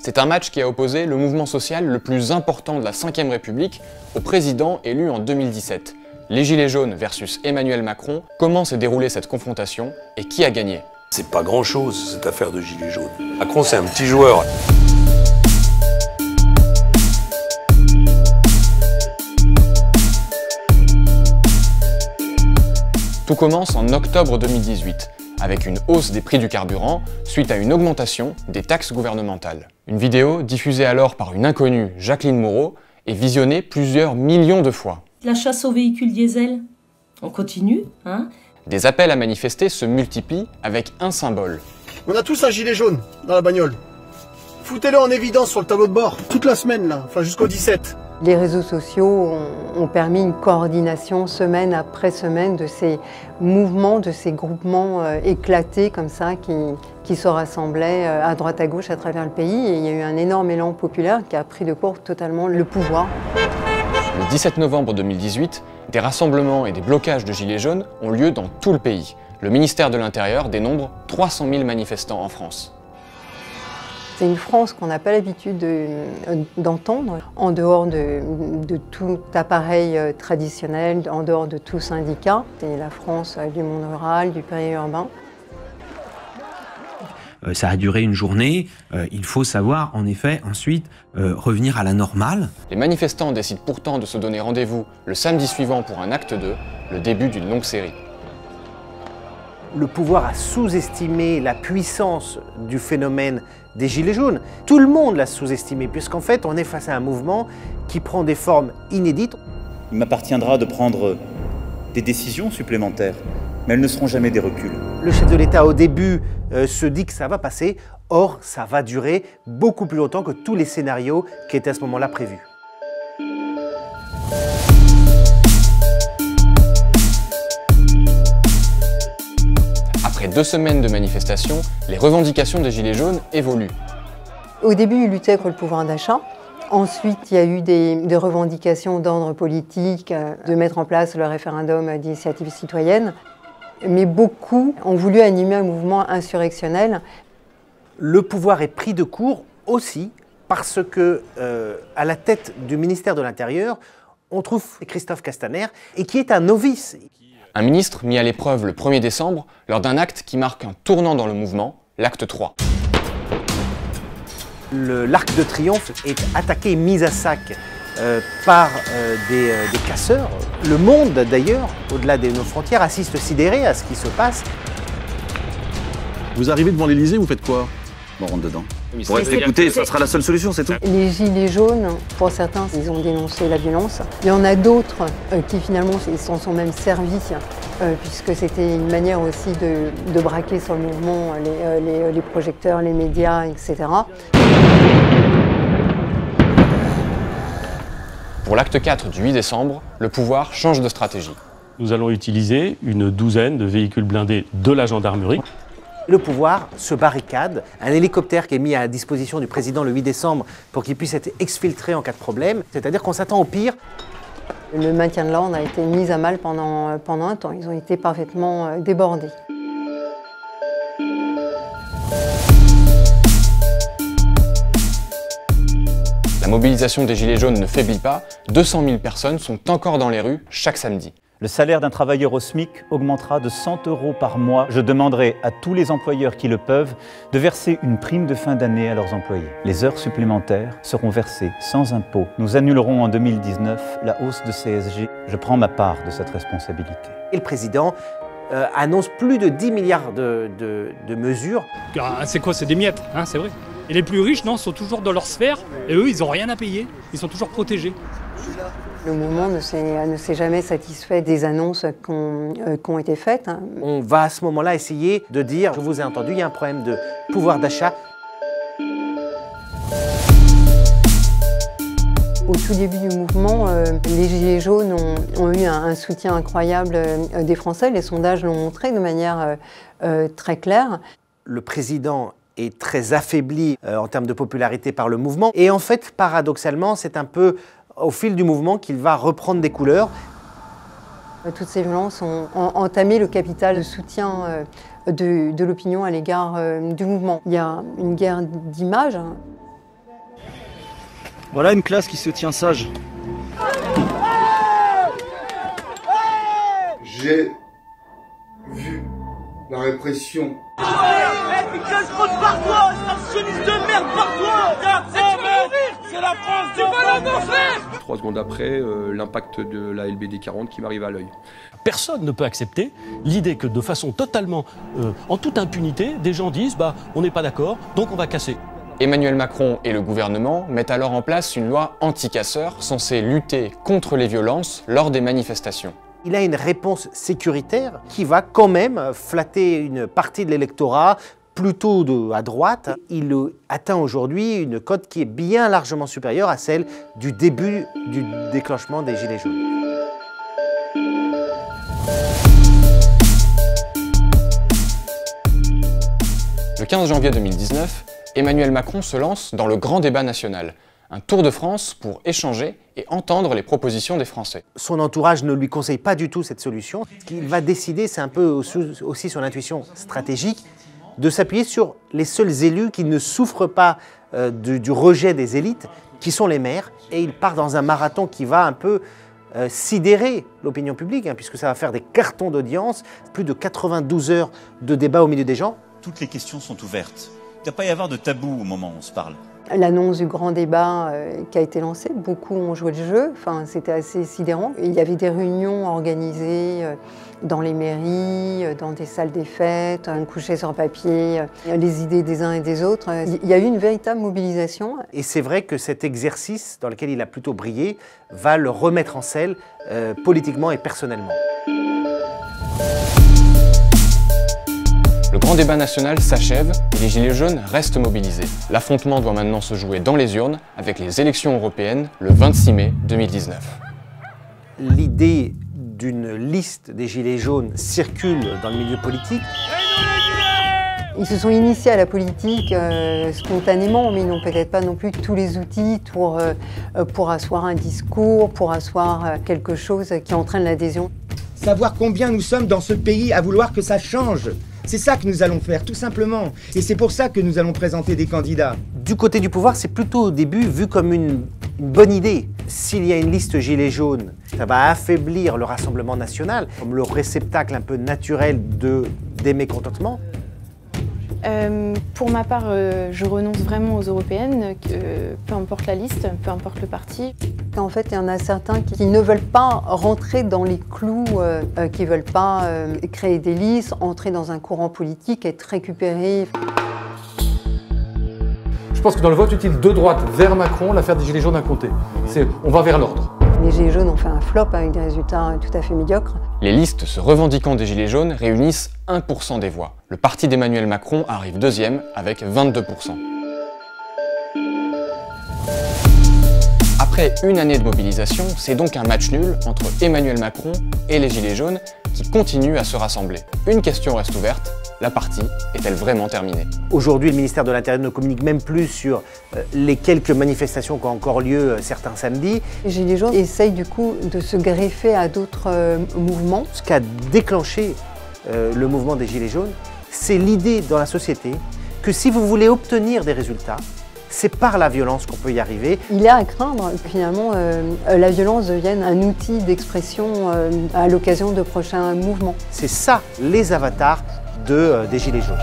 C'est un match qui a opposé le mouvement social le plus important de la Ve République au président élu en 2017. Les Gilets jaunes versus Emmanuel Macron. Comment s'est déroulée cette confrontation et qui a gagné? C'est pas grand-chose, cette affaire de Gilets jaunes. Macron, c'est un petit joueur. Tout commence en octobre 2018, avec une hausse des prix du carburant suite à une augmentation des taxes gouvernementales. Une vidéo diffusée alors par une inconnue, Jacqueline Moreau, est visionnée plusieurs millions de fois. La chasse aux véhicules diesel, on continue, hein? Des appels à manifester se multiplient avec un symbole. On a tous un gilet jaune dans la bagnole. Foutez-le en évidence sur le tableau de bord, toute la semaine là, enfin jusqu'au 17. Les réseaux sociaux ont permis une coordination semaine après semaine de ces mouvements, de ces groupements éclatés comme ça qui se rassemblaient à droite à gauche à travers le pays. Et il y a eu un énorme élan populaire qui a pris de court totalement le pouvoir. Le 17 novembre 2018, des rassemblements et des blocages de gilets jaunes ont lieu dans tout le pays. Le ministère de l'Intérieur dénombre 300 000 manifestants en France. C'est une France qu'on n'a pas l'habitude d'entendre, en dehors de tout appareil traditionnel, en dehors de tout syndicat. C'est la France du monde rural, du périurbain. Ça a duré une journée, il faut savoir en effet ensuite revenir à la normale. Les manifestants décident pourtant de se donner rendez-vous le samedi suivant pour un acte 2, le début d'une longue série. Le pouvoir a sous-estimé la puissance du phénomène des Gilets jaunes. Tout le monde l'a sous-estimé, puisqu'en fait, on est face à un mouvement qui prend des formes inédites. Il m'appartiendra de prendre des décisions supplémentaires, mais elles ne seront jamais des reculs. Le chef de l'État, au début, se dit que ça va passer. Or, ça va durer beaucoup plus longtemps que tous les scénarios qui étaient à ce moment-là prévus. Après 2 semaines de manifestations, les revendications des Gilets jaunes évoluent. Au début, ils luttaient contre le pouvoir d'achat. Ensuite, il y a eu des revendications d'ordre politique, de mettre en place le référendum d'initiative citoyenne. Mais beaucoup ont voulu animer un mouvement insurrectionnel. Le pouvoir est pris de court aussi parce que, à la tête du ministère de l'Intérieur, on trouve Christophe Castaner, et qui est un novice. Un ministre mis à l'épreuve le 1er décembre lors d'un acte qui marque un tournant dans le mouvement, l'acte 3. L'Arc de Triomphe est attaqué et mis à sac par des casseurs. Le monde, d'ailleurs, au-delà de nos frontières, assiste sidéré à ce qui se passe. Vous arrivez devant l'Élysée, vous faites quoi? On rentre dedans. Pour être écouté, ça sera la seule solution, c'est tout. Les Gilets jaunes, pour certains, ils ont dénoncé la violence. Il y en a d'autres qui finalement s'en sont même servis, puisque c'était une manière aussi de braquer sur le mouvement les projecteurs, les médias, etc. Pour l'acte 4 du 8 décembre, le pouvoir change de stratégie. Nous allons utiliser une douzaine de véhicules blindés de la gendarmerie. Le pouvoir se barricade, un hélicoptère qui est mis à disposition du président le 8 décembre pour qu'il puisse être exfiltré en cas de problème, c'est-à-dire qu'on s'attend au pire. Le maintien de l'ordre a été mis à mal pendant un temps, ils ont été parfaitement débordés. La mobilisation des Gilets jaunes ne faiblit pas, 200 000 personnes sont encore dans les rues chaque samedi. Le salaire d'un travailleur au SMIC augmentera de 100 € par mois. Je demanderai à tous les employeurs qui le peuvent de verser une prime de fin d'année à leurs employés. Les heures supplémentaires seront versées sans impôt. Nous annulerons en 2019 la hausse de CSG. Je prends ma part de cette responsabilité. Et le président annonce plus de 10 milliards de mesures. C'est quoi? C'est des miettes, hein, c'est vrai. Et les plus riches, non, sont toujours dans leur sphère, et eux, ils n'ont rien à payer. Ils sont toujours protégés. Le mouvement ne s'est jamais satisfait des annonces qui ont été faites. On va à ce moment-là essayer de dire, je vous ai entendu, il y a un problème de pouvoir d'achat. Au tout début du mouvement, les Gilets jaunes ont eu un soutien incroyable des Français. Les sondages l'ont montré de manière très claire. Le président est très affaibli en termes de popularité par le mouvement. Et en fait, paradoxalement, c'est un peu au fil du mouvement qu'il va reprendre des couleurs. Toutes ces violences ont entamé le capital de soutien de l'opinion à l'égard du mouvement. Il y a une guerre d'images. Voilà une classe qui se tient sage. J'ai vu la répression. C'est la France, tu vas la faire. 3 secondes après, l'impact de la LBD 40 qui m'arrive à l'œil. Personne ne peut accepter l'idée que de façon totalement, en toute impunité, des gens disent « on n'est pas d'accord, donc on va casser ». Emmanuel Macron et le gouvernement mettent alors en place une loi anti-casseurs censée lutter contre les violences lors des manifestations. Il a une réponse sécuritaire qui va quand même flatter une partie de l'électorat plutôt à droite. Il atteint aujourd'hui une cote qui est bien largement supérieure à celle du début du déclenchement des Gilets jaunes. Le 15 janvier 2019, Emmanuel Macron se lance dans le grand débat national, un tour de France pour échanger et entendre les propositions des Français. Son entourage ne lui conseille pas du tout cette solution. Ce qu'il va décider, c'est un peu aussi son intuition stratégique, de s'appuyer sur les seuls élus qui ne souffrent pas du rejet des élites, qui sont les maires. Et il part dans un marathon qui va un peu sidérer l'opinion publique, puisque ça va faire des cartons d'audience, plus de 92 heures de débat au milieu des gens. Toutes les questions sont ouvertes. Il ne doit pas y avoir de tabou au moment où on se parle. L'annonce du grand débat qui a été lancée, beaucoup ont joué le jeu, c'était assez sidérant. Il y avait des réunions organisées dans les mairies, dans des salles des fêtes, couchées sur papier, les idées des uns et des autres. Il y a eu une véritable mobilisation. Et c'est vrai que cet exercice, dans lequel il a plutôt brillé, va le remettre en selle politiquement et personnellement. Le grand débat national s'achève et les Gilets jaunes restent mobilisés. L'affrontement doit maintenant se jouer dans les urnes avec les élections européennes le 26 mai 2019. L'idée d'une liste des Gilets jaunes circule dans le milieu politique. Ils se sont initiés à la politique spontanément, mais ils n'ont peut-être pas non plus tous les outils pour asseoir un discours, pour asseoir quelque chose qui entraîne l'adhésion. Savoir combien nous sommes dans ce pays à vouloir que ça change. C'est ça que nous allons faire, tout simplement. Et c'est pour ça que nous allons présenter des candidats. Du côté du pouvoir, c'est plutôt au début vu comme une bonne idée. S'il y a une liste Gilets jaunes, ça va affaiblir le Rassemblement national, comme le réceptacle un peu naturel des mécontentements. Pour ma part, je renonce vraiment aux européennes, peu importe la liste, peu importe le parti. En fait, il y en a certains qui ne veulent pas rentrer dans les clous, qui ne veulent pas créer des listes, entrer dans un courant politique, être récupérés. Je pense que dans le vote utile de droite vers Macron, l'affaire des Gilets jaunes a compté. On va vers l'ordre. Les Gilets jaunes ont fait un flop avec des résultats tout à fait médiocres. Les listes se revendiquant des Gilets jaunes réunissent 1% des voix. Le parti d'Emmanuel Macron arrive deuxième avec 22%. Après une année de mobilisation, c'est donc un match nul entre Emmanuel Macron et les Gilets jaunes qui continuent à se rassembler. Une question reste ouverte, la partie est-elle vraiment terminée? Aujourd'hui, le ministère de l'Intérieur ne communique même plus sur les quelques manifestations qui ont encore lieu certains samedis. Les Gilets jaunes essayent du coup de se greffer à d'autres mouvements. Ce qui a déclenché le mouvement des Gilets jaunes, c'est l'idée dans la société que si vous voulez obtenir des résultats, c'est par la violence qu'on peut y arriver. Il est à craindre que finalement la violence devienne un outil d'expression à l'occasion de prochains mouvements. C'est ça les avatars des Gilets jaunes.